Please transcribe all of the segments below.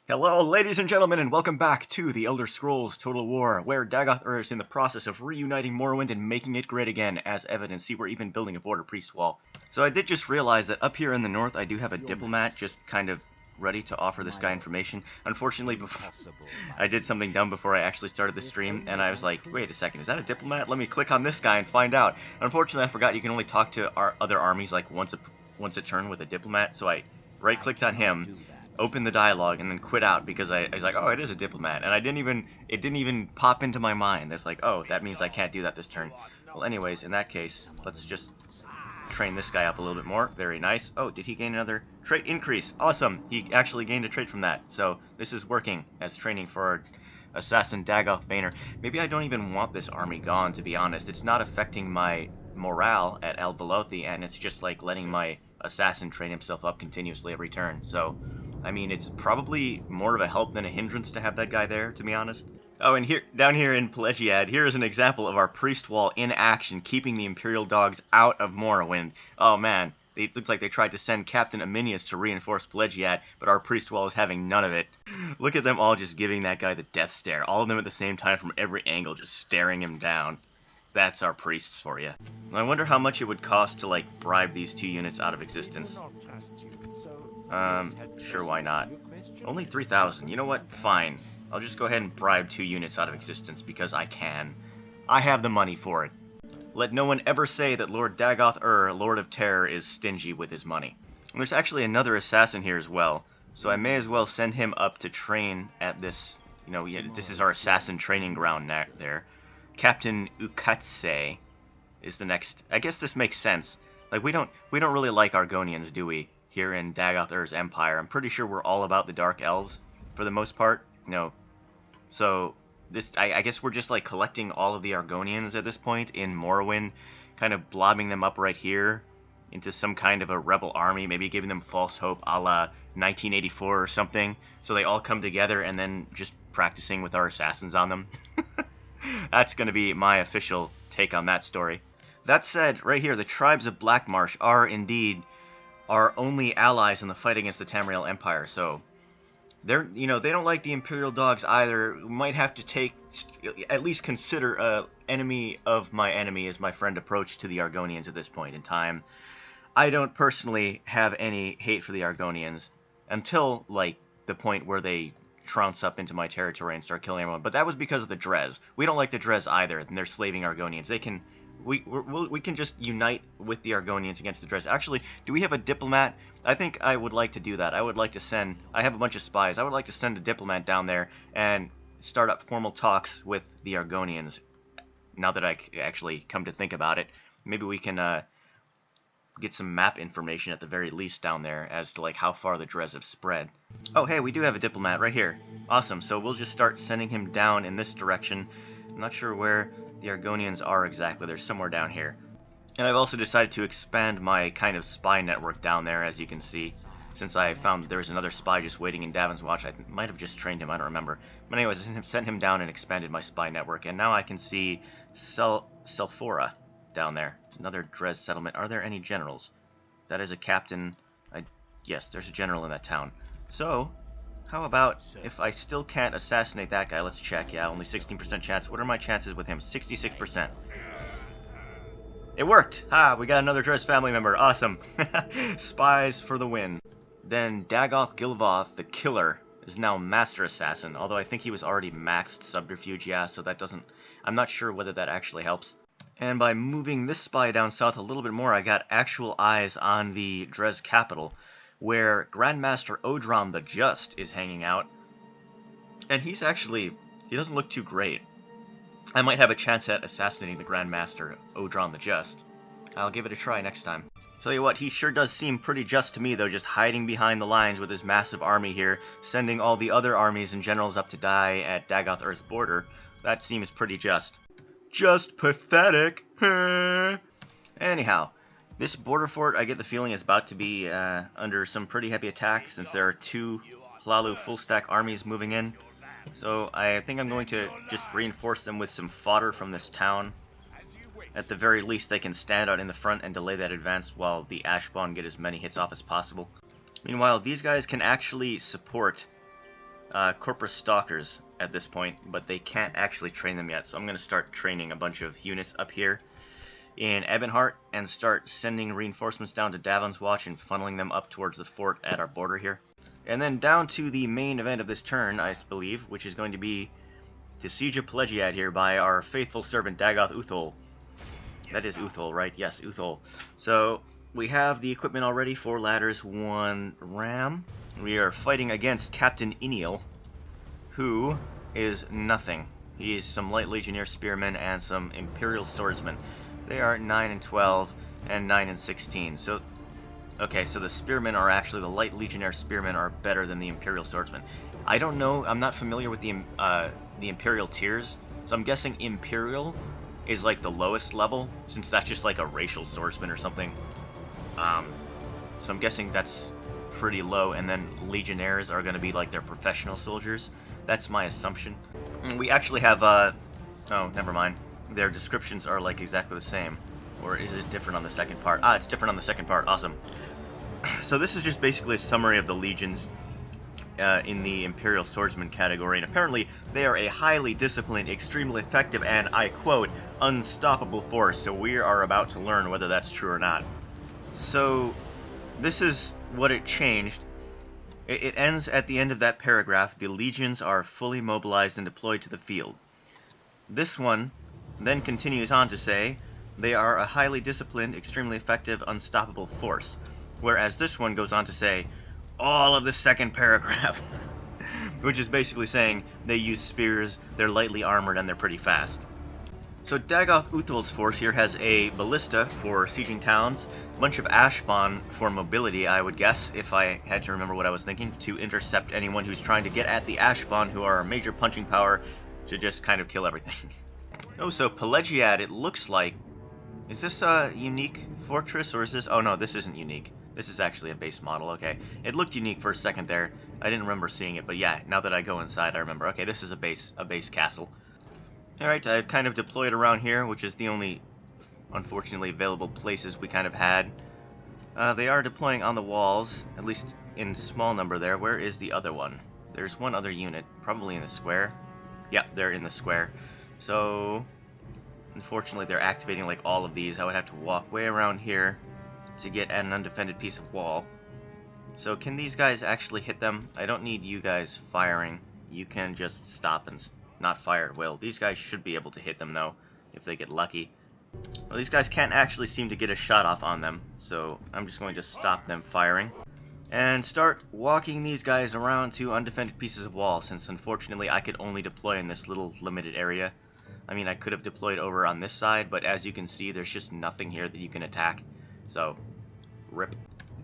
Hello, ladies and gentlemen, and welcome back to the Elder Scrolls Total War, where Dagoth is in the process of reuniting Morrowind and making it great again. As evidence, see, we're even building a border priest wall. So I did just realize that up here in the north, I do have a diplomat just kind of ready to offer this guy information. Unfortunately, before I did something dumb before I actually started the stream, and I was like, wait a second, is that a diplomat? Let me click on this guy and find out. Unfortunately, I forgot you can only talk to our other armies like once a turn with a diplomat, so I right-clicked on him, open the dialogue, and then quit out because I was like, oh, it is a diplomat, and it didn't even pop into my mind. It's like, oh, that means I can't do that this turn. Well, anyways, in that case, let's just train this guy up a little bit more. Very nice. Oh, did he gain another trait increase? Awesome. He actually gained a trait from that. So this is working as training for our assassin Dagoth Vaynor. Maybe I don't even want this army gone, to be honest. It's not affecting my morale at El Velothi, and it's just like letting my assassin train himself up continuously every turn. So I mean, it's probably more of a help than a hindrance to have that guy there, to be honest. Oh, and here, down here in Pelagiad, here is an example of our priest wall in action, keeping the Imperial dogs out of Morrowind. Oh man, it looks like they tried to send Captain Aminius to reinforce Pelagiad, but our priest wall is having none of it. Look at them all just giving that guy the death stare, all of them at the same time from every angle, just staring him down. That's our priests for you. I wonder how much it would cost to, like, bribe these two units out of existence. Sure, why not? Only 3,000. You know what? Fine. I'll just go ahead and bribe 2 units out of existence because I can. I have the money for it. Let no one ever say that Lord Dagoth Lord of Terror, is stingy with his money. And there's actually another assassin here as well, so I may as well send him up to train at this, you know, yeah, this is our assassin training ground there. Captain Ukatse is the next. I guess this makes sense. Like, we don't really like Argonians, do we? Here in Dagoth Empire. I'm pretty sure we're all about the Dark Elves, for the most part. No. So, this, I guess we're just, like, collecting all of the Argonians at this point in Morrowind, kind of blobbing them up right here into some kind of a rebel army, maybe giving them false hope a la 1984 or something, so they all come together and then just practicing with our assassins on them. That's going to be my official take on that story. That said, right here, the tribes of Blackmarsh are indeed our only allies in the fight against the Tamriel Empire, so they're, you know, they don't like the Imperial dogs either. We might have to at least consider enemy of my enemy as my friend approach to the Argonians at this point in time. I don't personally have any hate for the Argonians until, like, the point where they trounce up into my territory and start killing everyone, but that was because of the Dres. We don't like the Dres either, and they're slaving Argonians. They can we can just unite with the Argonians against the Dres. Actually, do we have a diplomat? I think I would like to do that. I would like to send... I have a bunch of spies. I would like to send a diplomat down there and start up formal talks with the Argonians. Now that I actually come to think about it, maybe we can get some map information at the very least down there as to, like, how far the Dres have spread. Oh, hey, we do have a diplomat right here. Awesome. So we'll just start sending him down in this direction. I'm not sure where the Argonians are exactly. They're somewhere down here. And I've also decided to expand my kind of spy network down there, as you can see. Since I found there was another spy just waiting in Davin's Watch. I might have just trained him, I don't remember. But anyways, I sent him down and expanded my spy network. And now I can see Selphora down there. Another Dres settlement. Are there any generals? That is a captain. Yes, there's a general in that town. So, how about if I still can't assassinate that guy? Let's check. Yeah, only 16% chance. What are my chances with him? 66%. It worked! Ha! We got another Dres family member. Awesome. Spies for the win. Then Dagoth Gilvoth, the Killer, is now Master Assassin. Although I think he was already maxed Subterfuge, yeah, so that doesn't... I'm not sure whether that actually helps. And by moving this spy down south a little bit more, I got actual eyes on the Dres capital, where Grandmaster Odron the Just is hanging out. And he's actually... he doesn't look too great. I might have a chance at assassinating the Grandmaster Odron the Just. I'll give it a try next time. Tell you what, he sure does seem pretty just to me, though, just hiding behind the lines with his massive army here, sending all the other armies and generals up to die at Dagoth Earth's border. That seems pretty just. Just pathetic. Anyhow, this border fort, I get the feeling, is about to be under some pretty heavy attack, since there are 2 Hlalu full-stack armies moving in. So I think I'm going to just reinforce them with some fodder from this town. At the very least, they can stand out in the front and delay that advance while the Ashbon get as many hits off as possible. Meanwhile, these guys can actually support Corpus Stalkers at this point, but they can't actually train them yet, so I'm going to start training a bunch of units up here in Ebonheart and start sending reinforcements down to Davon's Watch and funneling them up towards the fort at our border here. And then down to the main event of this turn, I believe, which is going to be the Siege of Pelagiad here by our faithful servant Dagoth Uthol. That is Uthol, right? Yes, Uthol. So we have the equipment already, 4 ladders, 1 ram. We are fighting against Captain Iniel, who is nothing. He is some light legionnaire spearmen and some imperial swordsmen. They are 9 and 12 and 9 and 16. So, okay, so the spearmen are actually, the light legionnaire spearmen are better than the imperial swordsmen. I don't know, I'm not familiar with the imperial tiers, so I'm guessing imperial is like the lowest level, since that's just like a racial swordsman or something. So I'm guessing that's pretty low, and then legionnaires are going to be like their professional soldiers. That's my assumption. We actually have, oh, never mind. Their descriptions are like exactly the same. Or is it different on the second part? Ah, it's different on the second part. Awesome. So this is just basically a summary of the legions in the Imperial Swordsman category, and apparently they are a highly disciplined, extremely effective, and, I quote, unstoppable force, so we are about to learn whether that's true or not. So, this is what it changed. It ends at the end of that paragraph, the legions are fully mobilized and deployed to the field. This one then continues on to say, they are a highly disciplined, extremely effective, unstoppable force. Whereas this one goes on to say, all of the second paragraph, which is basically saying they use spears, they're lightly armored, and they're pretty fast. So Dagoth Uthol's force here has a ballista for sieging towns, a bunch of Ashbon for mobility, I would guess, if I had to remember what I was thinking, to intercept anyone who's trying to get at the Ashbon, who are a major punching power, to just kind of kill everything. Oh, so Pelagiad, it looks like... Is this a unique fortress, or is this... Oh no, this isn't unique. This is actually a base model, okay. It looked unique for a second there. I didn't remember seeing it, but yeah, now that I go inside, I remember. Okay, this is a base castle. Alright, I've kind of deployed around here, which is the only, unfortunately, available places we kind of had. They are deploying on the walls, at least in small number there. Where is the other one? There's one other unit, probably in the square. Yeah, they're in the square. So, unfortunately, they're activating like all of these. I would have to walk way around here to get at an undefended piece of wall. So can these guys actually hit them? I don't need you guys firing. You can just stop and not fire at will. These guys should be able to hit them though, if they get lucky. Well, these guys can't actually seem to get a shot off on them, so I'm just going to stop them firing and start walking these guys around to undefended pieces of wall, since unfortunately I could only deploy in this little limited area. I mean, I could have deployed over on this side, but as you can see, there's just nothing here that you can attack. So, rip.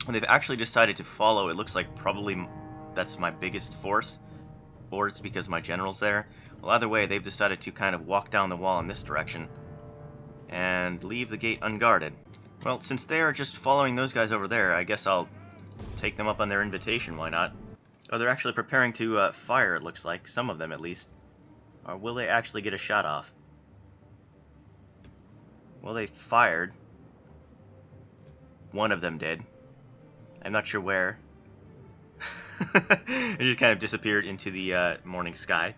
And they've actually decided to follow, it looks like probably that's my biggest force, or it's because my general's there. Well, either way, they've decided to kind of walk down the wall in this direction and leave the gate unguarded. Well, since they are just following those guys over there, I guess I'll take them up on their invitation, why not? Oh, they're actually preparing to fire, it looks like, some of them at least. Or will they actually get a shot off? Well, they fired. One of them did. I'm not sure where. It just kind of disappeared into the morning sky.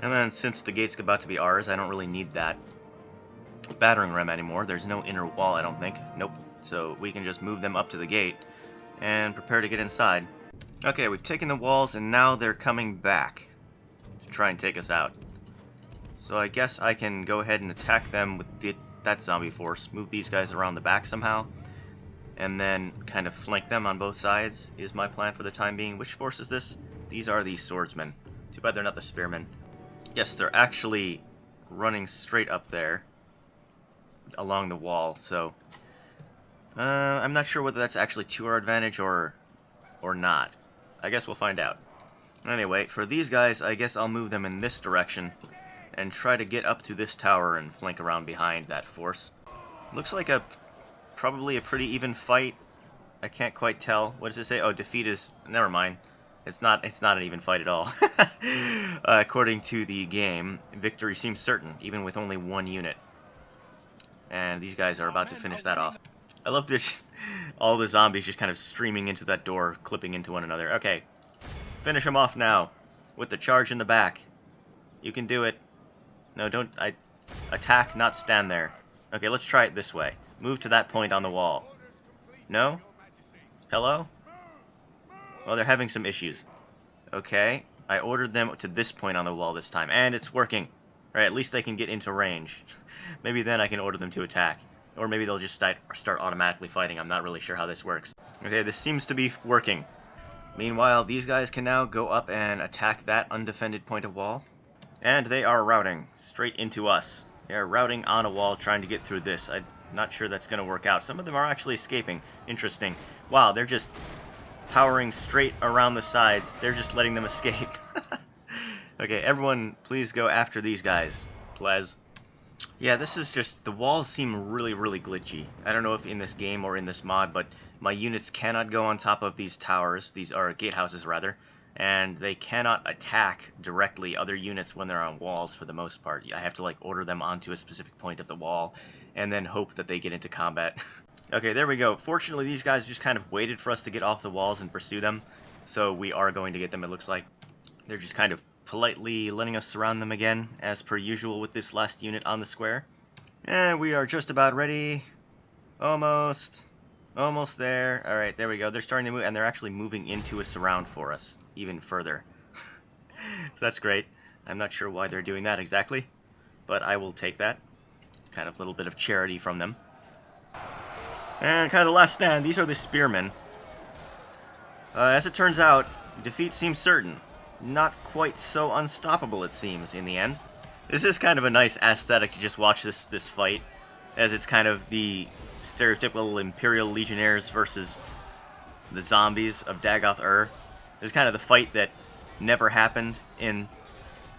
And then since the gate's about to be ours, I don't really need that battering ram anymore. There's no inner wall, I don't think. Nope. So we can just move them up to the gate and prepare to get inside. Okay, we've taken the walls and now they're coming back to try and take us out. So I guess I can go ahead and attack them with that zombie force. Move these guys around the back somehow. And then kind of flank them on both sides is my plan for the time being. Which force is this? These are the swordsmen. Too bad they're not the spearmen. Yes, they're actually running straight up there along the wall, so I'm not sure whether that's actually to our advantage or not. I guess we'll find out. Anyway, for these guys, I guess I'll move them in this direction and try to get up to this tower and flank around behind that force. Looks like probably a pretty even fight. I can't quite tell. What does it say? Oh, defeat is... Never mind. It's not an even fight at all. According to the game, victory seems certain, even with only one unit. And these guys are about to finish that off. I love this. All the zombies just kind of streaming into that door, clipping into one another. Okay. Finish them off now. with the charge in the back. You can do it. No, don't... attack, not stand there. Okay, let's try it this way. Move to that point on the wall. No? Hello? Well, they're having some issues. Okay, I ordered them to this point on the wall this time, and it's working. Right, at least they can get into range. Maybe then I can order them to attack. Or maybe they'll just start automatically fighting. I'm not really sure how this works. Okay, this seems to be working. Meanwhile, these guys can now go up and attack that undefended point of wall. And they are routing straight into us. They are routing on a wall trying to get through this. I'm not sure that's going to work out. Some of them are actually escaping. Interesting. Wow, they're just powering straight around the sides. They're just letting them escape. Okay, everyone, please go after these guys. Please. Yeah, this is just... the walls seem really, really glitchy. I don't know if in this game or in this mod, but my units cannot go on top of these towers. These are gatehouses, rather. And they cannot attack directly other units when they're on walls for the most part. I have to, like, order them onto a specific point of the wall and then hope that they get into combat. Okay, there we go. Fortunately, these guys just kind of waited for us to get off the walls and pursue them. So we are going to get them, it looks like. They're just kind of politely letting us surround them again, as per usual with this last unit on the square. And we are just about ready. Almost there. Alright, there we go. They're starting to move, and they're actually moving into a surround for us, even further. So that's great. I'm not sure why they're doing that exactly, but I will take that. Kind of a little bit of charity from them. And kind of the last stand, these are the spearmen. As it turns out, defeat seems certain. Not quite so unstoppable, it seems, in the end. This is kind of a nice aesthetic to just watch this fight, as it's kind of the stereotypical Imperial Legionnaires versus the zombies of Dagoth. It's kind of the fight that never happened in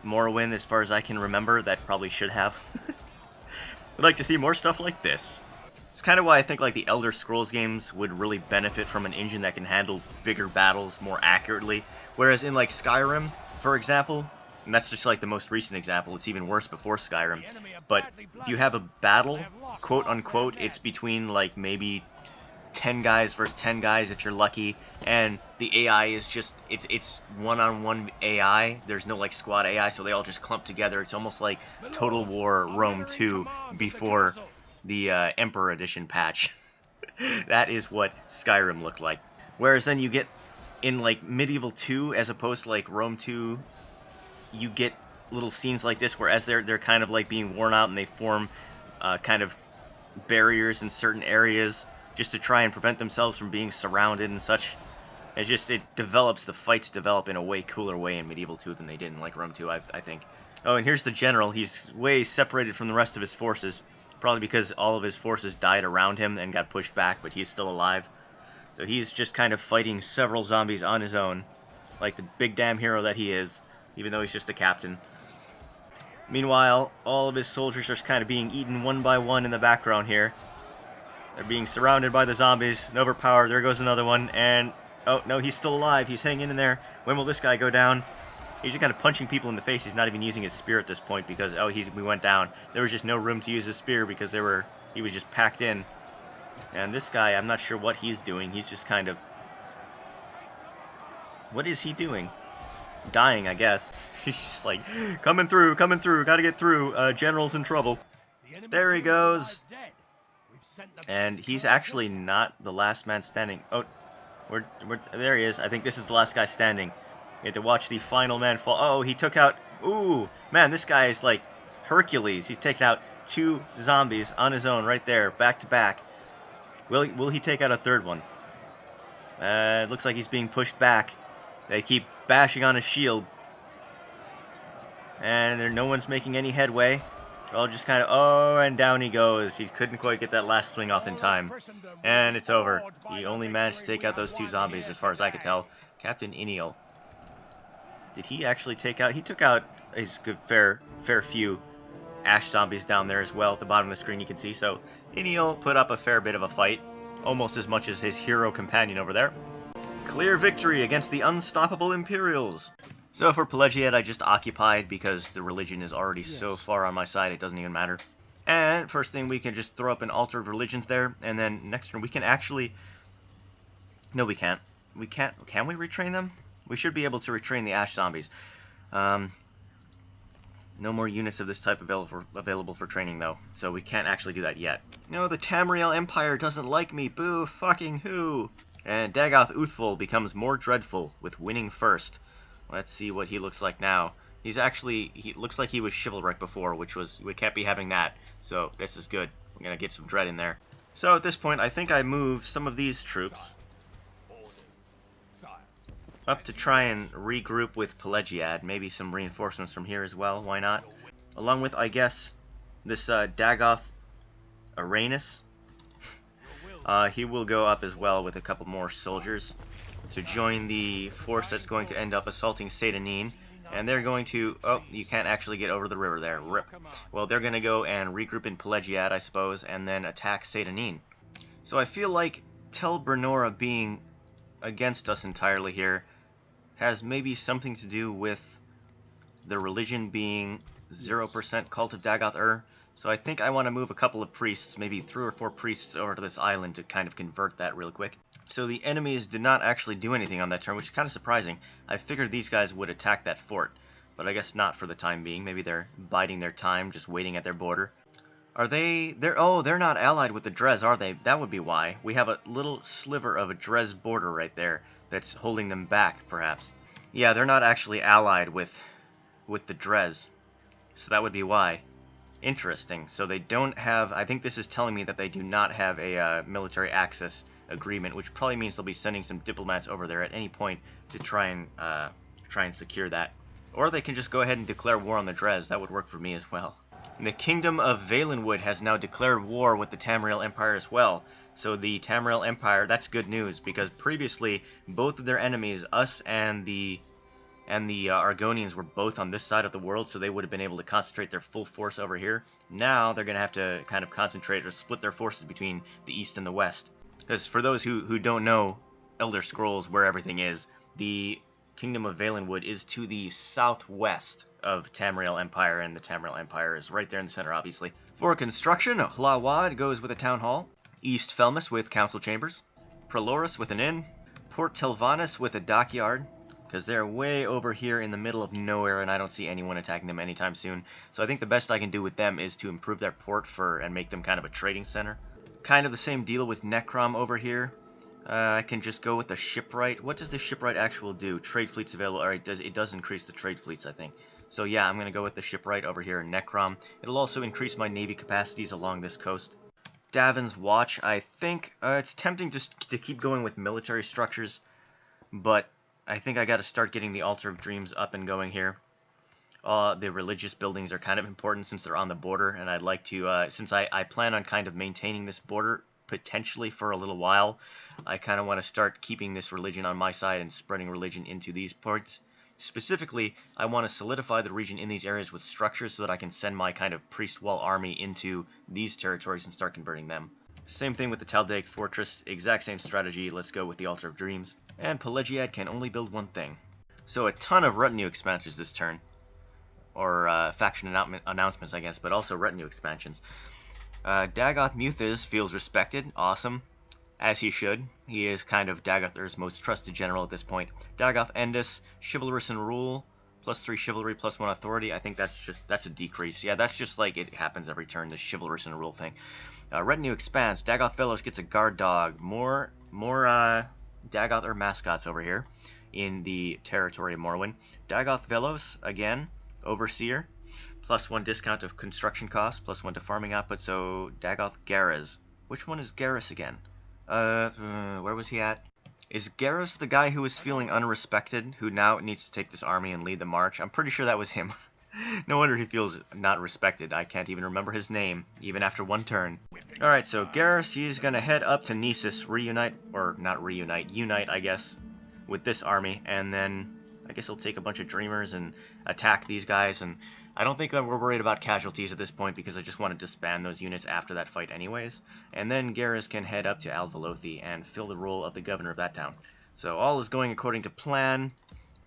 Morrowind, as far as I can remember. That probably should have. I'd like to see more stuff like this. It's kind of why I think like the Elder Scrolls games would really benefit from an engine that can handle bigger battles more accurately. Whereas in like Skyrim, for example, and that's just like the most recent example, it's even worse before Skyrim, but if you have a battle, quote unquote, it's between like maybe 10 guys versus 10 guys if you're lucky, and the AI is just, it's one-on-one AI, there's no like squad AI, so they all just clump together. It's almost like Total War Rome 2 before the Emperor Edition patch. That is what Skyrim looked like. Whereas then you get in like Medieval 2, as opposed to like Rome 2, you get little scenes like this where as they're kind of like being worn out and they form kind of barriers in certain areas just to try and prevent themselves from being surrounded and such. It develops, the fights develop in a way cooler way in Medieval 2 than they did in like Rome 2, I think. Oh, and here's the general. He's way separated from the rest of his forces, probably because all of his forces died around him and got pushed back, but he's still alive. So he's just kind of fighting several zombies on his own, like the big damn hero that he is, even though he's just a captain. Meanwhile, all of his soldiers are kind of being eaten one by one in the background here. They're being surrounded by the zombies, and overpowered. There goes another one, and oh no, he's still alive. He's hanging in there. When will this guy go down? He's just kind of punching people in the face. He's not even using his spear at this point because, oh, we went down. There was just no room to use his spear because he was just packed in. And this guy, I'm not sure what he's doing. He's just kind of... what is he doing? Dying, I guess. He's just like, coming through, gotta get through. General's in trouble. There he goes. And he's actually not the last man standing. Oh, there he is. I think this is the last guy standing. You have to watch the final man fall. Oh, he took out... ooh, man, this guy is like Hercules. He's taken out 2 zombies on his own right there, back to back. Will he take out a third one? It looks like he's being pushed back. They keep bashing on his shield. And no one's making any headway. All just kind of... oh, and down he goes. He couldn't quite get that last swing off in time. And it's over. He only managed to take out those 2 zombies, as far as I could tell. Captain Iniel. Did he actually take out... he took out his good fair few ash zombies down there as well. At the bottom of the screen you can see. So Iniel put up a fair bit of a fight. Almost as much as his hero companion over there. Clear victory against the unstoppable Imperials. So for Pelagiad, I just occupied because the religion is already so far on my side it doesn't even matter. And first thing, we can just throw up an altar of religions there, and then next turn we can actually... no, we can't. We can't... can we retrain them? We should be able to retrain the ash zombies. No more units of this type available for training, though, so we can't actually do that yet. No, the Tamriel Empire doesn't like me. Boo fucking who? And Dagoth Uthful becomes more dreadful with winning first. Let's see what he looks like now. He looks like he was chivalric before, which was, we can't be having that. So this is good. We're gonna get some dread in there. So at this point, I think I move some of these troops up to try and regroup with Pelagiad. Maybe some reinforcements from here as well. Why not? Along with, I guess, this Dagoth Aranus. He will go up as well with a couple more soldiers to join the force that's going to end up assaulting Seydanine. And they're going to... Oh, you can't actually get over the river there. Rip. Well, they're going to go and regroup in Pelagiad, I suppose, and then attack Seydanine. So I feel like Tel Bernora being against us entirely here has maybe something to do with the religion being 0% cult of Dagoth So I think I want to move a couple of priests, maybe 3 or 4 priests over to this island to kind of convert that real quick. So the enemies did not actually do anything on that turn, which is kind of surprising. I figured these guys would attack that fort, but I guess not for the time being. Maybe they're biding their time, just waiting at their border. Are they... they're not allied with the Dres, are they? That would be why. We have a little sliver of a Dres border right there that's holding them back, perhaps. Yeah, they're not actually allied with the Dres, so that would be why. Interesting. So they don't have... I think this is telling me that they do not have a military access agreement, which probably means they'll be sending some diplomats over there at any point to try and secure that. Or they can just go ahead and declare war on the Dres. That would work for me as well. And the Kingdom of Valenwood has now declared war with the Tamriel Empire as well. So the Tamriel Empire, that's good news, because previously both of their enemies, us and the Argonians, were both on this side of the world, so they would have been able to concentrate their full force over here. Now they're going to have to kind of concentrate or split their forces between the east and the west. Because for those who don't know Elder Scrolls, where everything is, the Kingdom of Valenwood is to the southwest of Tamriel Empire, and the Tamriel Empire is right there in the center, obviously. For construction, Hlawad goes with a town hall, East Felmus with council chambers, Praloris with an inn, Port Telvanus with a dockyard, because they're way over here in the middle of nowhere, and I don't see anyone attacking them anytime soon. So I think the best I can do with them is to improve their port and make them kind of a trading center. Kind of the same deal with Necrom over here. I can just go with the shipwright. What does the shipwright actually do? Trade fleets available. Alright, it does increase the trade fleets, I think. So yeah, I'm going to go with the shipwright over here in Necrom. It'll also increase my navy capacities along this coast. Davin's Watch, I think it's tempting just to keep going with military structures, but I think I got to start getting the Altar of Dreams up and going here. The religious buildings are kind of important since they're on the border, and I'd like to, since I plan on kind of maintaining this border potentially for a little while, I kind of want to start keeping this religion on my side and spreading religion into these ports. Specifically, I want to solidify the region in these areas with structures so that I can send my kind of priest wall army into these territories and start converting them. Same thing with the Taldaic Fortress, exact same strategy. Let's go with the Altar of Dreams. And Pelagiad can only build one thing. So a ton of retinue expansions this turn. Or faction announcements, I guess, but also retinue expansions. Dagoth Muthiz feels respected, awesome, as he should. He is kind of Dagoth's most trusted general at this point. Dagoth Endus, chivalrous in rule, +3 chivalry, +1 authority. I think that's a decrease. Yeah, that's just like it happens every turn, this chivalrous in rule thing. Retinue expands. Dagoth Velos gets a guard dog. More Dagoth mascots over here in the territory of Morrowind. Dagoth Velos again, overseer. +1 discount of construction costs, +1 to farming output, so Dagoth Garrus. Which one is Garrus again? Where was he at? Is Garrus the guy who was feeling unrespected, who now needs to take this army and lead the march? I'm pretty sure that was him. No wonder he feels not respected. I can't even remember his name, even after one turn. Alright, so Garrus, he's gonna head up to Nisus, unite, I guess, with this army, and then I guess he'll take a bunch of Dreamers and attack these guys, and I don't think we're worried about casualties at this point because I just want to disband those units after that fight anyways. And then Garrus can head up to Alvelothi and fill the role of the governor of that town. So all is going according to plan.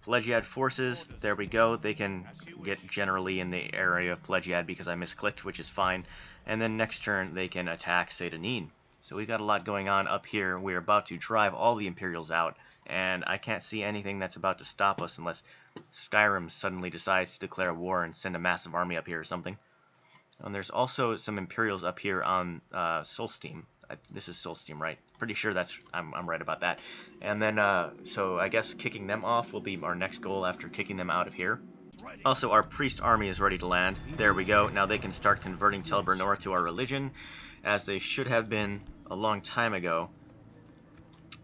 Pelagiad forces, there we go. They can get generally in the area of Pelagiad because I misclicked, which is fine. And then next turn they can attack Seydanine. So we got a lot going on up here. We're about to drive all the Imperials out, and I can't see anything that's about to stop us unless Skyrim suddenly decides to declare war and send a massive army up here or something. And there's also some Imperials up here on Solsteam. This is Solsteam, right? Pretty sure that's I'm right about that. And then so I guess kicking them off will be our next goal after kicking them out of here. Also, our priest army is ready to land. There we go. Now they can start converting Tel Bernor to our religion, as they should have been a long time ago.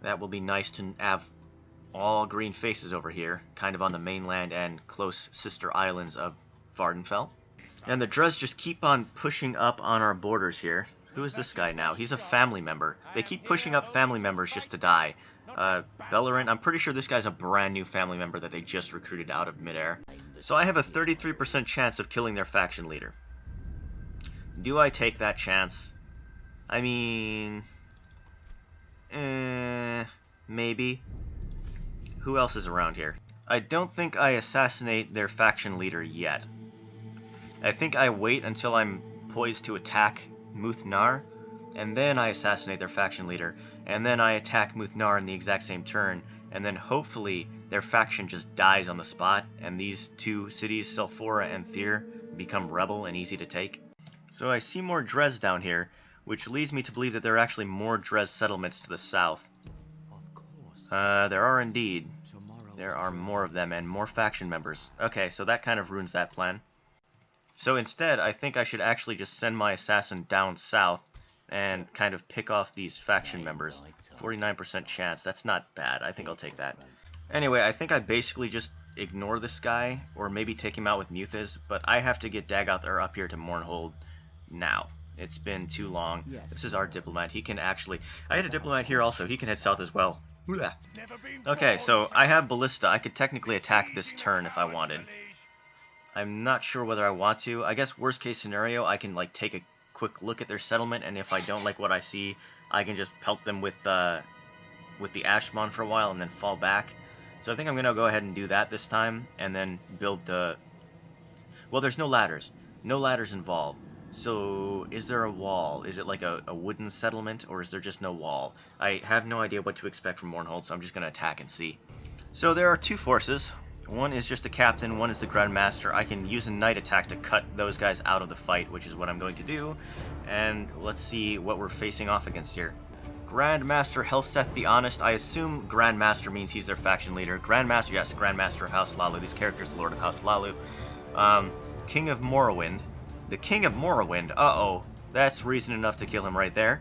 That will be nice to have all green faces over here, kind of on the mainland and close sister islands of Vardenfell. And the Dres just keep on pushing up on our borders here. Who is this guy now? He's a family member. They keep pushing up family members just to die. Bellerin, I'm pretty sure this guy's a brand new family member that they just recruited out of midair. So I have a 33% chance of killing their faction leader. Do I take that chance? I mean... maybe. Who else is around here? I don't think I assassinate their faction leader yet. I think I wait until I'm poised to attack Muthnar, and then I assassinate their faction leader, and then I attack Muthnar in the exact same turn, and then hopefully their faction just dies on the spot, and these two cities, Selphora and Thyr, become rebel and easy to take. So I see more Dres down here, which leads me to believe that there are actually more Dres settlements to the south. There are indeed. There are more of them and more faction members. Okay, so that kind of ruins that plan. So instead, I think I should actually just send my assassin down south and kind of pick off these faction members. 49% chance, that's not bad. I think I'll take that. Anyway, I think I basically just ignore this guy, or maybe take him out with Muthiz, but I have to get Dagoth up here to Mournhold now. It's been too long. This is our diplomat. He can actually... I had a diplomat here also. He can head south as well. Okay, so I have Ballista. I could technically attack this turn if I wanted. I'm not sure whether I want to. I guess worst case scenario, I can like take a quick look at their settlement, and if I don't like what I see, I can just pelt them with the Ashmon for a while and then fall back. So I think I'm going to go ahead and do that this time, and then build the... Well, there's no ladders. No ladders involved. So, is there a wall? Is it like a wooden settlement, or is there just no wall? I have no idea what to expect from Mournhold, so I'm just going to attack and see. So there are two forces. One is just a captain, one is the Grand Master. I can use a night attack to cut those guys out of the fight, which is what I'm going to do. And let's see what we're facing off against here. Grand Master Helseth the Honest. I assume Grand Master means he's their faction leader. Grand Master, yes, Grand Master of House Hlaalu. These characters, the Lord of House Hlaalu. King of Morrowind. The King of Morrowind. Uh-oh. That's reason enough to kill him right there.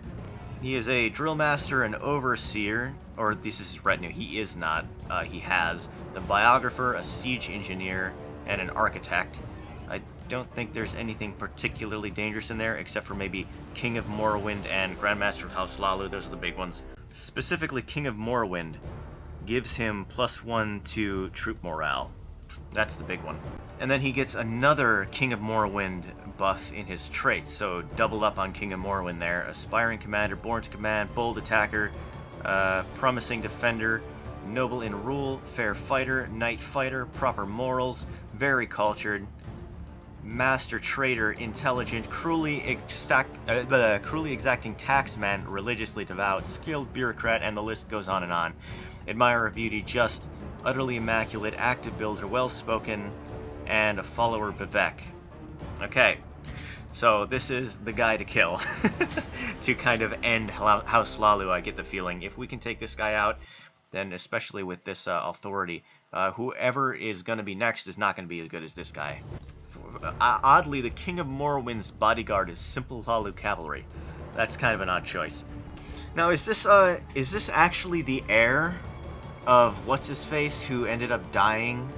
He is a drill master, an overseer, or this is his retinue. He is not. He has the biographer, a siege engineer, and an architect. I don't think there's anything particularly dangerous in there, except for maybe King of Morrowind and Grandmaster of House Hlaalu. Those are the big ones. Specifically, King of Morrowind gives him +1 to troop morale. That's the big one. And then he gets another King of Morrowind buff in his traits, so double up on King of Morrowind there. Aspiring Commander, Born to Command, Bold Attacker, Promising Defender, Noble in Rule, Fair Fighter, Knight Fighter, Proper Morals, Very Cultured, Master Trader, Intelligent, Cruelly Exacting Taxman, Religiously Devout, Skilled Bureaucrat, and the list goes on and on. Admirer of Beauty, Just, Utterly Immaculate, Active Builder, Well-Spoken, and a Follower Bivec. Okay, so this is the guy to kill to kind of end House Hlaalu, I get the feeling. If we can take this guy out, then especially with this authority, whoever is going to be next is not going to be as good as this guy. Oddly, the King of Morrowind's bodyguard is Simple Hlaalu Cavalry. That's kind of an odd choice. Now, is this actually the heir of what's-his-face who ended up dying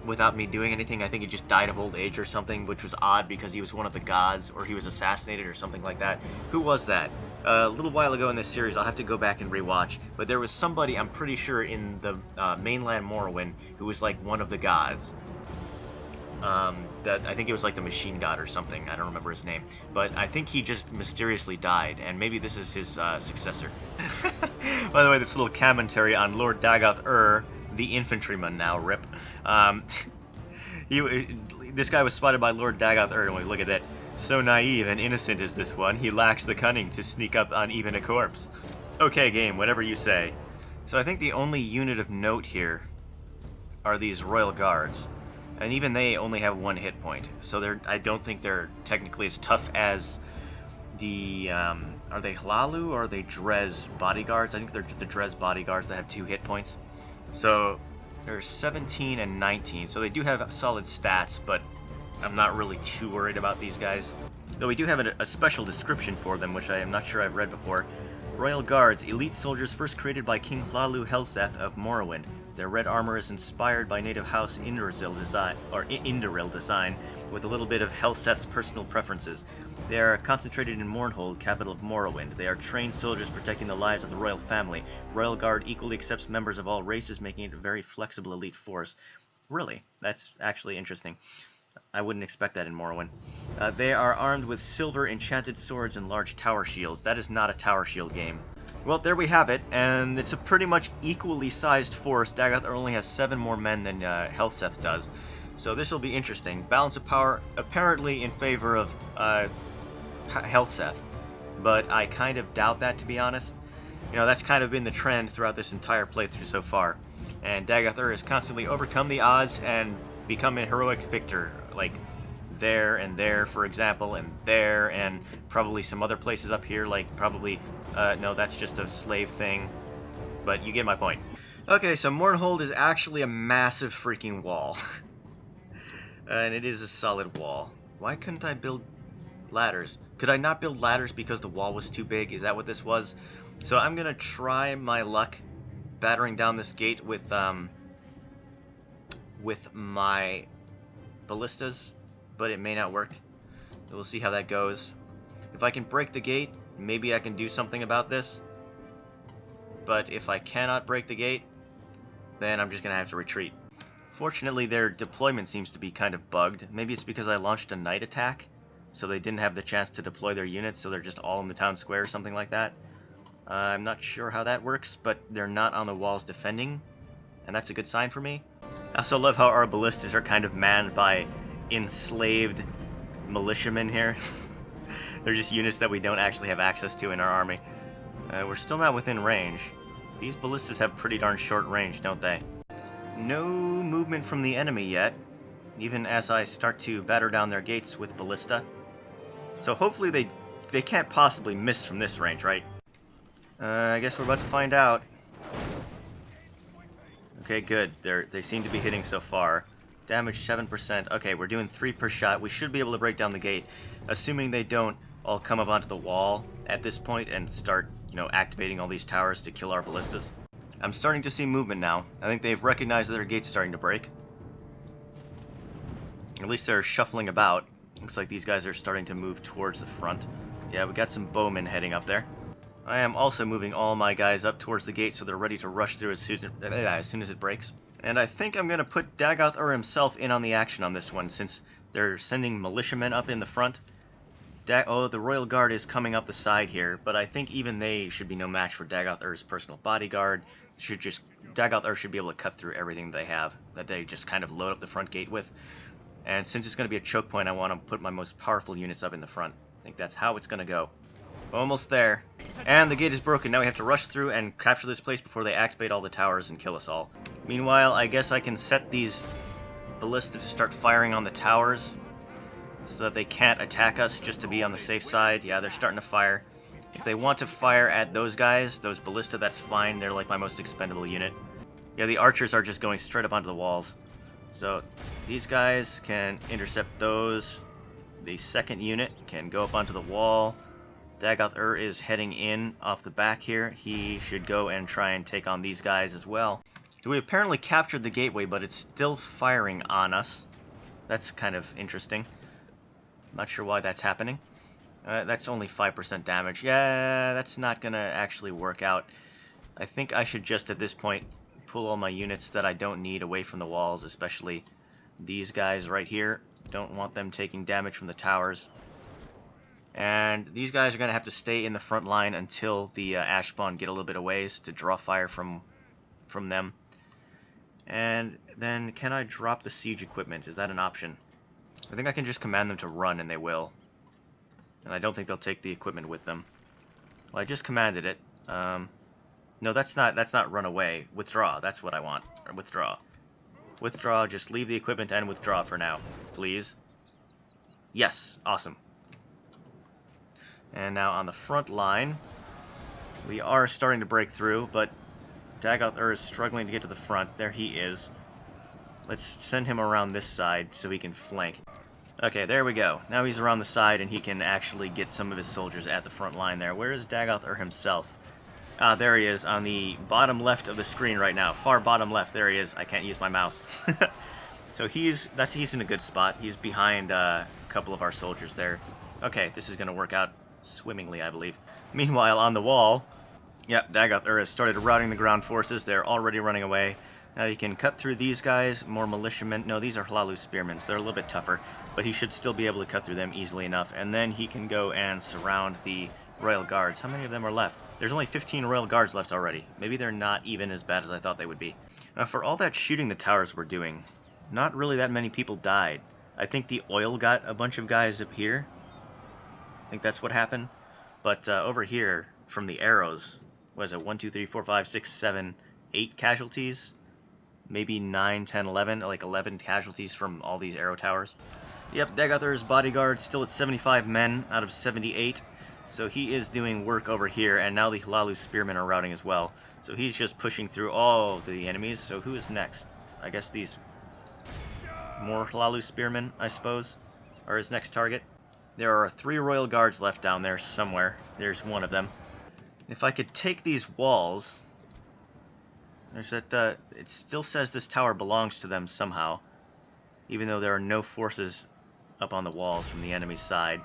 without me doing anything? I think he just died of old age or something, which was odd because he was one of the gods, or he was assassinated or something like that. Who was that? A little while ago in this series, I'll have to go back and rewatch, but there was somebody, I'm pretty sure, in the mainland Morrowind who was like one of the gods. That I think it was like the machine god or something. I don't remember his name, but I think he just mysteriously died, and maybe this is his successor. By the way, this little commentary on Lord Dagoth the infantryman now, rip. This guy was spotted by Lord Dagoth and we look at that. So naive and innocent is this one, he lacks the cunning to sneak up on even a corpse. Okay, game, whatever you say. So I think the only unit of note here are these Royal Guards. And even they only have 1 hit point. So I don't think they're technically as tough as the, are they Hlalu or are they Drez bodyguards? I think they're the Drez bodyguards that have 2 hit points. So they're 17 and 19, so they do have solid stats, but I'm not really too worried about these guys. Though we do have a special description for them, which I am not sure I've read before. Royal Guards, elite soldiers first created by King Hlalu Helseth of Morrowind. Their red armor is inspired by native house Indoril design, with a little bit of Helseth's personal preferences. They are concentrated in Mournhold, capital of Morrowind. They are trained soldiers protecting the lives of the royal family. Royal Guard equally accepts members of all races, making it a very flexible elite force. Really? That's actually interesting. I wouldn't expect that in Morrowind. They are armed with silver enchanted swords and large tower shields. That is not a tower shield game. Well, there we have it, and it's a pretty much equally sized force. Dagoth only has 7 more men than Helseth does. So this will be interesting. Balance of power apparently in favor of Helseth, but I kind of doubt that, to be honest. You know, that's kind of been the trend throughout this entire playthrough so far. And Dagoth has constantly overcome the odds and become a heroic victor, like there and there, for example, and there, and probably some other places up here, like probably, no, that's just a slave thing, but you get my point. Okay, so Mournhold is actually a massive freaking wall. And it is a solid wall. Why couldn't I build ladders? Could I not build ladders because the wall was too big? Is that what this was? So I'm gonna try my luck battering down this gate with my ballistas, but it may not work. We'll see how that goes. If I can break the gate, maybe I can do something about this. But if I cannot break the gate, then I'm just gonna have to retreat. Fortunately, their deployment seems to be kind of bugged. Maybe it's because I launched a night attack, so they didn't have the chance to deploy their units, so they're just all in the town square or something like that. I'm not sure how that works, but they're not on the walls defending, and that's a good sign for me. I also love how our ballistas are kind of manned by enslaved militiamen here. They're just units that we don't actually have access to in our army. We're still not within range. These ballistas have pretty darn short range, don't they? No movement from the enemy yet, even as I start to batter down their gates with ballista. So hopefully they can't possibly miss from this range, right? I guess we're about to find out. Okay, good. They seem to be hitting so far. Damage 7%. Okay, we're doing 3 per shot. We should be able to break down the gate, assuming they don't all come up onto the wall at this point and start, you know, activating all these towers to kill our ballistas. I'm starting to see movement now. I think they've recognized that their gate's starting to break. At least they're shuffling about. Looks like these guys are starting to move towards the front. Yeah, we got some bowmen heading up there. I am also moving all my guys up towards the gate so they're ready to rush through as soon as it breaks. And I think I'm going to put Dagoth himself in on the action on this one, since they're sending militiamen up in the front. Oh, the Royal Guard is coming up the side here, but I think even they should be no match for Dagoth's personal bodyguard. Dagoth should be able to cut through everything they have, that they just kind of load up the front gate with. And since it's going to be a choke point, I want to put my most powerful units up in the front. I think that's how it's going to go. Almost there. And the gate is broken. Now we have to rush through and capture this place before they activate all the towers and kill us all. Meanwhile, I guess I can set these ballistas to start firing on the towers so that they can't attack us, just to be on the safe side. Yeah, they're starting to fire. If they want to fire at those guys, those ballista, that's fine. They're like my most expendable unit. Yeah, the archers are just going straight up onto the walls. So these guys can intercept those. The second unit can go up onto the wall. Dagoth is heading in off the back here. He should go and try and take on these guys as well. So we apparently captured the gateway, but it's still firing on us. That's kind of interesting. Not sure why that's happening. That's only 5% damage. Yeah, that's not gonna actually work out. I think I should just, at this point, pull all my units that I don't need away from the walls, especially these guys right here. Don't want them taking damage from the towers. And these guys are going to have to stay in the front line until the ash spawn get a little bit of ways to draw fire from them. And then, can I drop the siege equipment? Is that an option? I think I can just command them to run, and they will. And I don't think they'll take the equipment with them. Well, I just commanded it. No, that's not run away. Withdraw. That's what I want. Or withdraw. Withdraw, just leave the equipment and withdraw for now, please. Yes, awesome. And now on the front line, we are starting to break through, but Dagoth is struggling to get to the front. There he is. Let's send him around this side so he can flank. Okay, there we go. Now he's around the side and he can actually get some of his soldiers at the front line there. Where is Dagoth himself? Ah, there he is on the bottom left of the screen right now. Far bottom left, there he is. I can't use my mouse. So he's in a good spot. He's behind a couple of our soldiers there. Okay, this is going to work out swimmingly, I believe. Meanwhile, on the wall, yep, Dagoth has started routing the ground forces. They're already running away. Now you can cut through these guys, more militiamen. No, these are Hlalu spearmen. They're a little bit tougher, but he should still be able to cut through them easily enough. And then he can go and surround the Royal Guards. How many of them are left? There's only 15 Royal Guards left already. Maybe they're not even as bad as I thought they would be. Now, for all that shooting the towers we're doing, not really that many people died. I think the oil got a bunch of guys up here. I think that's what happened. But over here, from the arrows, what is it? 1, 2, 3, 4, 5, 6, 7, 8 casualties? Maybe 9, 10, 11, like 11 casualties from all these arrow towers. Yep, Dagoth's bodyguard still at 75 men out of 78. So he is doing work over here, and now the Hlalu spearmen are routing as well. So he's just pushing through all the enemies. So who is next? I guess these more Hlalu spearmen, I suppose, are his next target. There are 3 Royal Guards left down there somewhere. There's one of them. If I could take these walls... There's that, it still says this tower belongs to them somehow, even though there are no forces up on the walls from the enemy's side.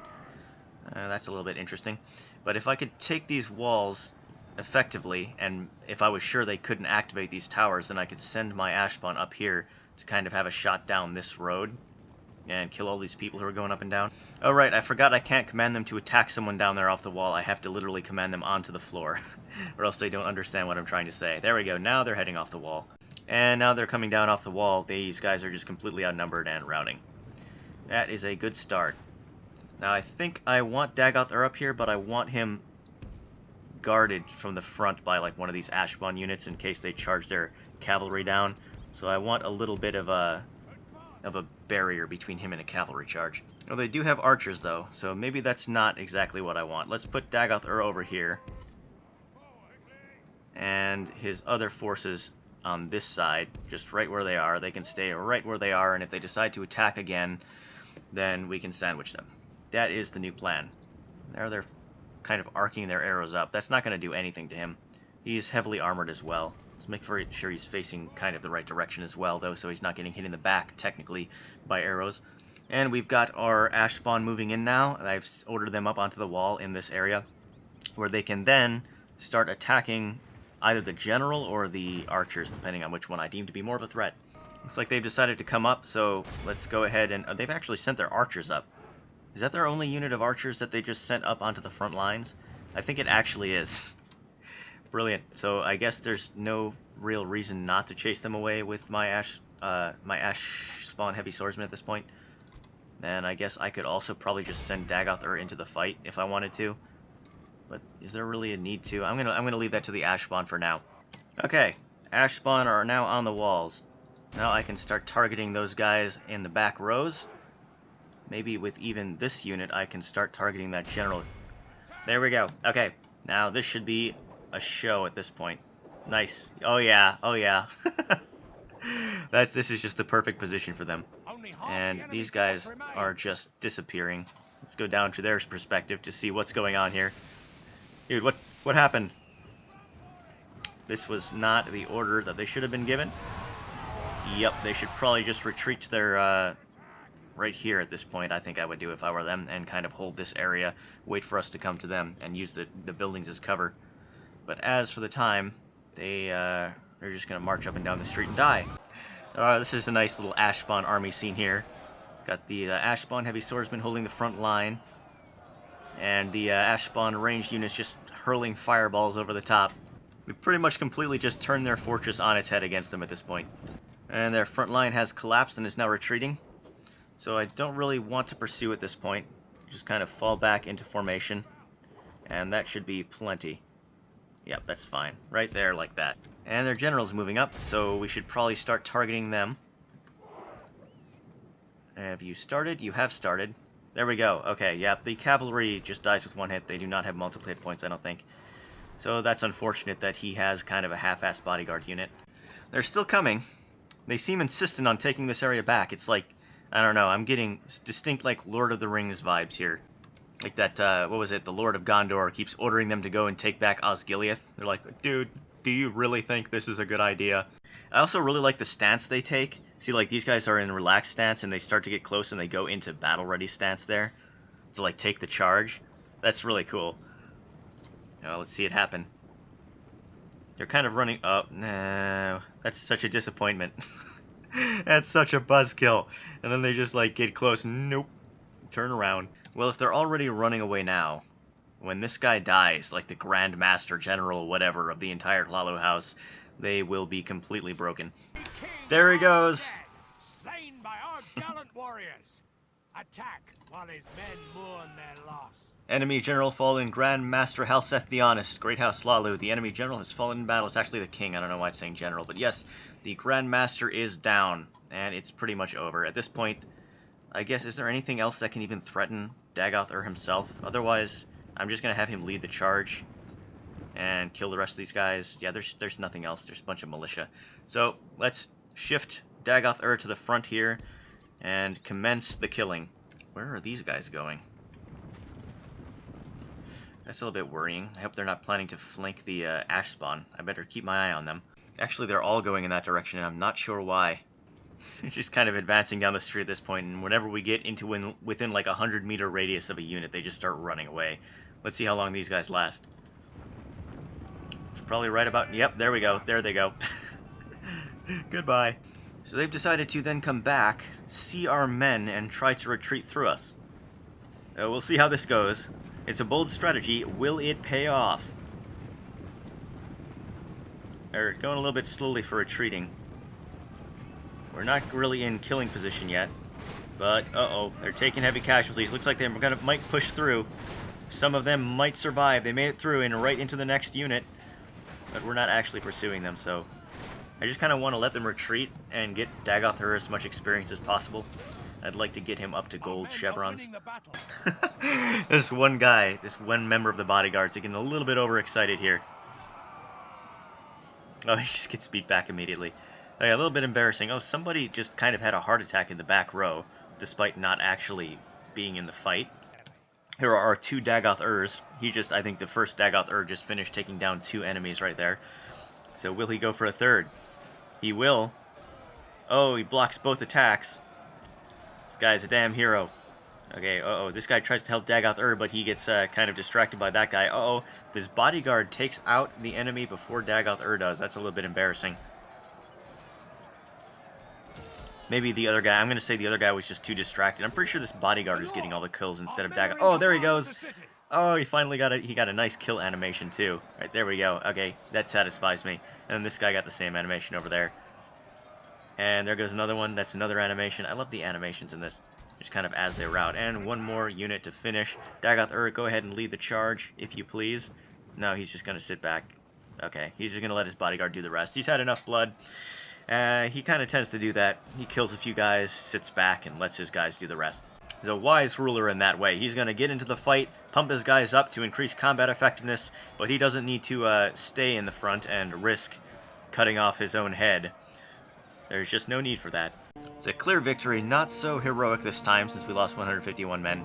That's a little bit interesting. But if I could take these walls effectively, and if I was sure they couldn't activate these towers, then I could send my ash spawn up here to kind of have a shot down this road and kill all these people who are going up and down. Oh right, I forgot I can't command them to attack someone down there off the wall. I have to literally command them onto the floor, or else they don't understand what I'm trying to say. There we go, now they're heading off the wall. And now they're coming down off the wall. These guys are just completely outnumbered and routing. That is a good start. Now I think I want Dagoth up here, but I want him guarded from the front by like one of these ash spawn units in case they charge their cavalry down. So I want a little bit of a barrier between him and a cavalry charge. Well, they do have archers though, so maybe that's not exactly what I want. Let's put Dagoth over here, and his other forces on this side, just right where they are. They can stay right where they are, and if they decide to attack again, then we can sandwich them. That is the new plan. There they're kind of arcing their arrows up. That's not going to do anything to him. He's heavily armored as well. Let's make sure he's facing kind of the right direction as well, though, so he's not getting hit in the back, technically, by arrows. And we've got our ash spawn moving in now, and I've ordered them up onto the wall in this area, where they can then start attacking either the general or the archers, depending on which one I deem to be more of a threat. Looks like they've decided to come up, so let's go ahead and... they've actually sent their archers up. Is that their only unit of archers that they just sent up onto the front lines? I think it actually is. Brilliant. So I guess there's no real reason not to chase them away with my ash spawn heavy swordsman at this point. Then I guess I could also probably just send Dagoth into the fight if I wanted to. But is there really a need to? I'm gonna leave that to the ash spawn for now. Okay, ash spawn are now on the walls. Now I can start targeting those guys in the back rows. Maybe with even this unit I can start targeting that general. There we go. Okay, now this should be a show at this point. Nice. Oh yeah, oh yeah. This is just the perfect position for them. And these guys are just disappearing. Let's go down to their perspective to see what's going on here. Dude, what happened? This was not the order that they should have been given. Yep, they should probably just retreat to their right here at this point. I think I would do if I were them, and kind of hold this area, wait for us to come to them, and use the buildings as cover. But as for the time, they're just going to march up and down the street and die. This is a nice little ash spawn army scene here. Got the ash spawn heavy swordsman holding the front line, and the ash spawn ranged units just hurling fireballs over the top. We pretty much completely just turned their fortress on its head against them at this point. And their front line has collapsed and is now retreating. So I don't really want to pursue at this point. Just kind of fall back into formation. And that should be plenty. Yep, that's fine. Right there, like that. And their general's moving up, so we should probably start targeting them. Have you started? You have started. There we go. Okay, yep, the cavalry just dies with one hit. They do not have multiple hit points, I don't think. So that's unfortunate that he has kind of a half-assed bodyguard unit. They're still coming. They seem insistent on taking this area back. It's like, I don't know, I'm getting distinct, like, Lord of the Rings vibes here. Like that, what was it, the Lord of Gondor keeps ordering them to go and take back Osgiliath. They're like, dude, do you really think this is a good idea? I also really like the stance they take. See, like, these guys are in relaxed stance, and they start to get close, and they go into battle-ready stance there. To, like, take the charge. That's really cool. Let's see it happen. They're kind of running up. No, that's such a disappointment. That's such a buzzkill. And then they just, like, get close. Nope. Turn around. Well, if they're already running away now, when this guy dies, like the Grand Master General, whatever, of the entire Hlaalu house, they will be completely broken. There he goes! Slain by our gallant warriors! Attack while his men mourn their loss. Enemy General fallen, Grand Master Halseth the Honest, Great House Hlaalu. The enemy general has fallen in battle. It's actually the king. I don't know why it's saying general, but yes, the Grand Master is down, and it's pretty much over. At this point, I guess, is there anything else that can even threaten Dagoth himself? Otherwise, I'm just going to have him lead the charge and kill the rest of these guys. Yeah, there's nothing else. There's a bunch of militia. So, let's shift Dagoth to the front here and commence the killing. Where are these guys going? That's a little bit worrying. I hope they're not planning to flank the ash spawn. I better keep my eye on them. Actually, they're all going in that direction, and I'm not sure why. Just kind of advancing down the street at this point, and whenever we get into within like a 100-meter radius of a unit, they just start running away. Let's see how long these guys last. It's probably right about... Yep, there we go. There they go. Goodbye. So they've decided to then come back, see our men, and try to retreat through us. We'll see how this goes. It's a bold strategy. Will it pay off? They're going a little bit slowly for retreating. We're not really in killing position yet. But, uh-oh, they're taking heavy casualties. Looks like they might push through. Some of them might survive. They made it through and right into the next unit. But we're not actually pursuing them, so... I just kind of want to let them retreat and get Dagoth as much experience as possible. I'd like to get him up to gold chevrons. This one guy, this one member of the bodyguards, is getting a little bit overexcited here. Oh, he just gets beat back immediately. Oh, yeah, a little bit embarrassing. Oh, somebody just kind of had a heart attack in the back row, despite not actually being in the fight. Here are our two Dagoth I think the first Dagoth just finished taking down 2 enemies right there. So will he go for a third? He will. Oh, he blocks both attacks. This guy's a damn hero. Okay, uh-oh, this guy tries to help Dagoth but he gets kind of distracted by that guy. Uh-oh, this bodyguard takes out the enemy before Dagoth does. That's a little bit embarrassing. Maybe the other guy, I'm going to say the other guy was just too distracted. I'm pretty sure this bodyguard is getting all the kills instead of Dagoth. Oh, there he goes. Oh, he finally got a nice kill animation too. Right, there we go. Okay, that satisfies me. And then this guy got the same animation over there. And there goes another one. That's another animation. I love the animations in this. Just kind of as they route. And one more unit to finish. Dagoth, go ahead and lead the charge, if you please. No, he's just going to sit back. Okay, he's just going to let his bodyguard do the rest. He's had enough blood. He kind of tends to do that. He kills a few guys, sits back, and lets his guys do the rest. He's a wise ruler in that way. He's going to get into the fight, pump his guys up to increase combat effectiveness, but he doesn't need to stay in the front and risk cutting off his own head. There's just no need for that. It's a clear victory, not so heroic this time since we lost 151 men.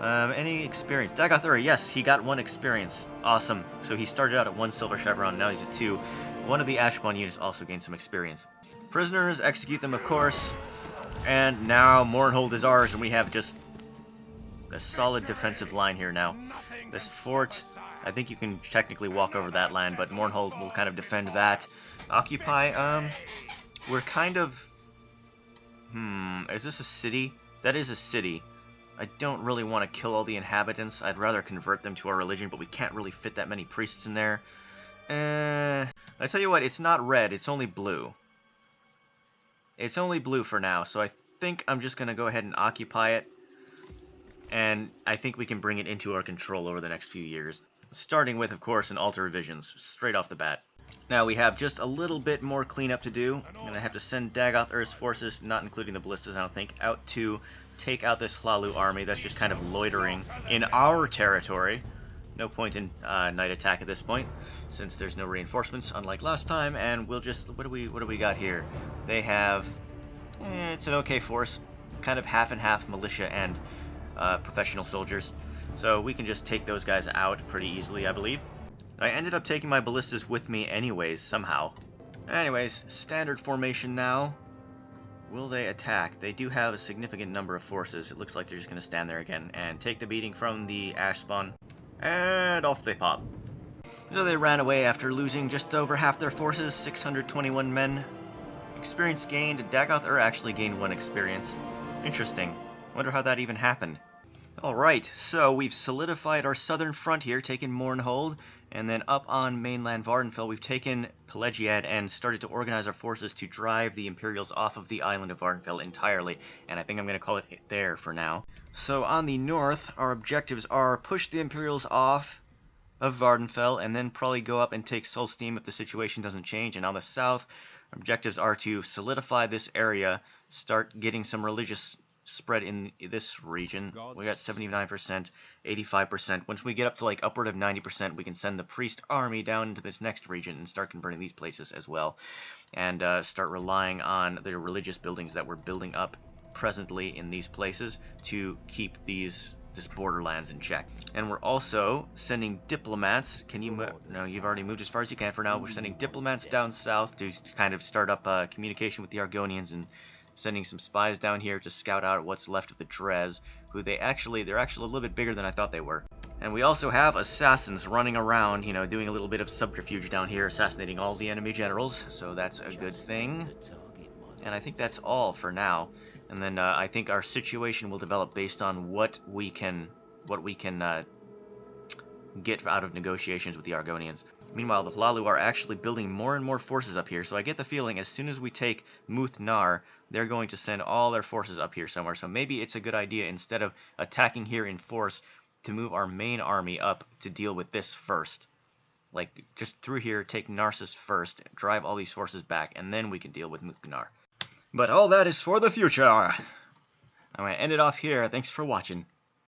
Any experience? Dagoth, yes, he got 1 experience. Awesome. So he started out at 1 silver chevron, now he's at 2. One of the Ashbon units also gained some experience. Prisoners, execute them, of course. And now Mournhold is ours, and we have just a solid defensive line here now. This fort, I think you can technically walk over that land, but Mournhold will kind of defend that. Occupy, we're kind of... is this a city? That is a city. I don't really want to kill all the inhabitants. I'd rather convert them to our religion, but we can't really fit that many priests in there. I tell you what, it's not red, it's only blue. It's only blue for now, so I think I'm just going to go ahead and occupy it. And I think we can bring it into our control over the next few years. Starting with, of course, an Altar of Visions, straight off the bat. Now we have just a little bit more cleanup to do. I'm going to have to send Dagoth Ur's forces, not including the ballistas, I don't think, out to take out this Hlalu army that's just kind of loitering in our territory. No point in night attack at this point, since there's no reinforcements, unlike last time, and we'll just... What do we got here? They have... it's an okay force. Kind of half and half militia and professional soldiers. So we can just take those guys out pretty easily, I believe. I ended up taking my ballistas with me anyways, somehow. Anyways, standard formation now. Will they attack? They do have a significant number of forces. It looks like they're just going to stand there again and take the beating from the ash spawn. And off they pop. So they ran away after losing just over half their forces, 621 men. Experience gained. Dagoth actually gained 1 experience. Interesting. Wonder how that even happened. Alright, so we've solidified our southern front here, taken Mournhold, and then up on mainland Vvardenfell we've taken Pelagiad and started to organize our forces to drive the Imperials off of the island of Vvardenfell entirely, and I think I'm going to call it there for now. So on the north, our objectives are push the Imperials off of Vvardenfell, and then probably go up and take Solstheim if the situation doesn't change, and on the south, objectives are to solidify this area, start getting some religious spread in this region. We got 79%, 85%. Once we get up to like upward of 90%, we can send the priest army down into this next region and start converting these places as well, and start relying on the religious buildings that we're building up presently in these places to keep this borderlands in check. And we're also sending diplomats. Can you no, you've already moved as far as you can for now. We're sending diplomats down south to kind of start up communication with the Argonians, and sending some spies down here to scout out what's left of the Dres, who they're actually a little bit bigger than I thought they were. And we also have assassins running around, you know, doing a little bit of subterfuge down here, assassinating all the enemy generals, so that's a good thing. And I think that's all for now. And then I think our situation will develop based on what we can get out of negotiations with the Argonians. Meanwhile, the Hlalu are actually building more and more forces up here, so I get the feeling as soon as we take Muth-Nar, they're going to send all their forces up here somewhere. So maybe it's a good idea, instead of attacking here in force, to move our main army up to deal with this first. Like, just through here, take Narcissus first, drive all these forces back, and then we can deal with Muth-Nar. But all that is for the future. I'm going to end it off here. Thanks for watching.